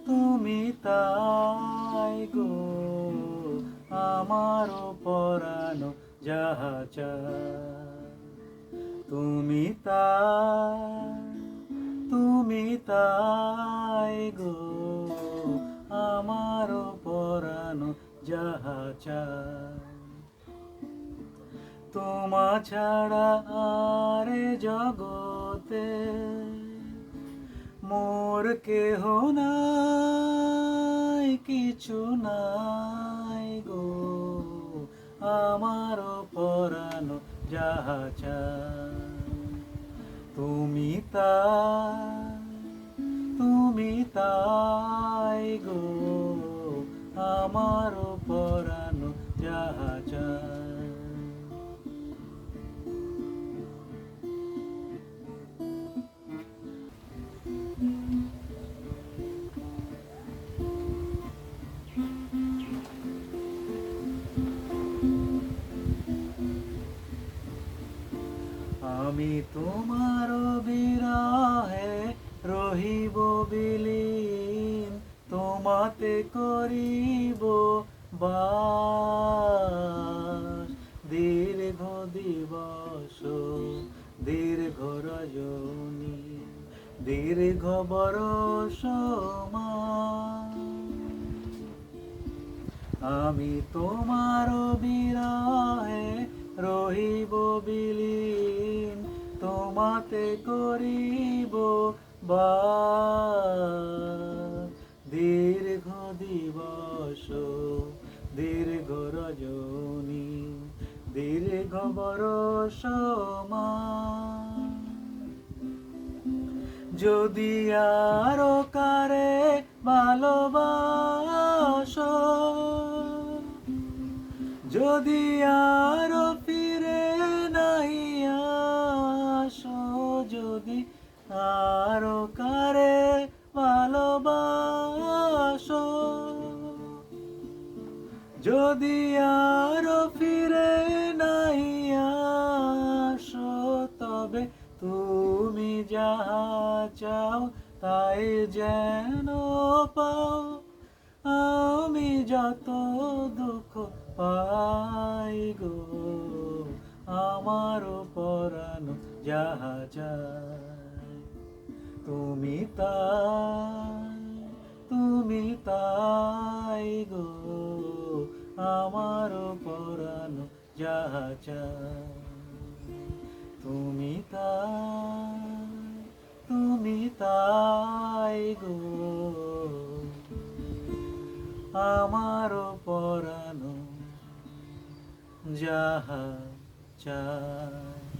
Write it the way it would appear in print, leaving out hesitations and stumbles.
তুমি তাই গো আমার পরানো যাহা চায়। তুমি তাই গো আমার পরানো যাহা চায়। তোমা ছাড়া আর জগতে মোর কেহ নাই, কিছু নাই গো আমার পরানো যাহা চায়। তুমি তাই গো আমার পরানো যাহা চায়। আমি তোমার বিরহে রহিব বিলীন, তোমাতে করিব বাস। দীর্ঘ দিবস দীর্ঘ রজনী দীর্ঘ বরষ মাস, আমি তোমার বিরহে রহিব বিলীন, তোমাতে করিব বাস। দীর্ঘ দিবস দীর্ঘ রজনী দীর্ঘ বরষ মাস, যদি আরো কারে ভালোবাসো, যদি আরো ফিরে নাই আসো, যদি আরো কারে ভালোবাসো, যদি আরো ফিরে নাই আসো, তবে তুমি যাহা চাও তাই যেন পাও। আমি যত দুঃখ পাই গো আমার পরানো যাহা চায়। তুমি তাই গো আমার পরানো যাহা চায়। তুমি তাই গো আমার পরানো যাহা চায়।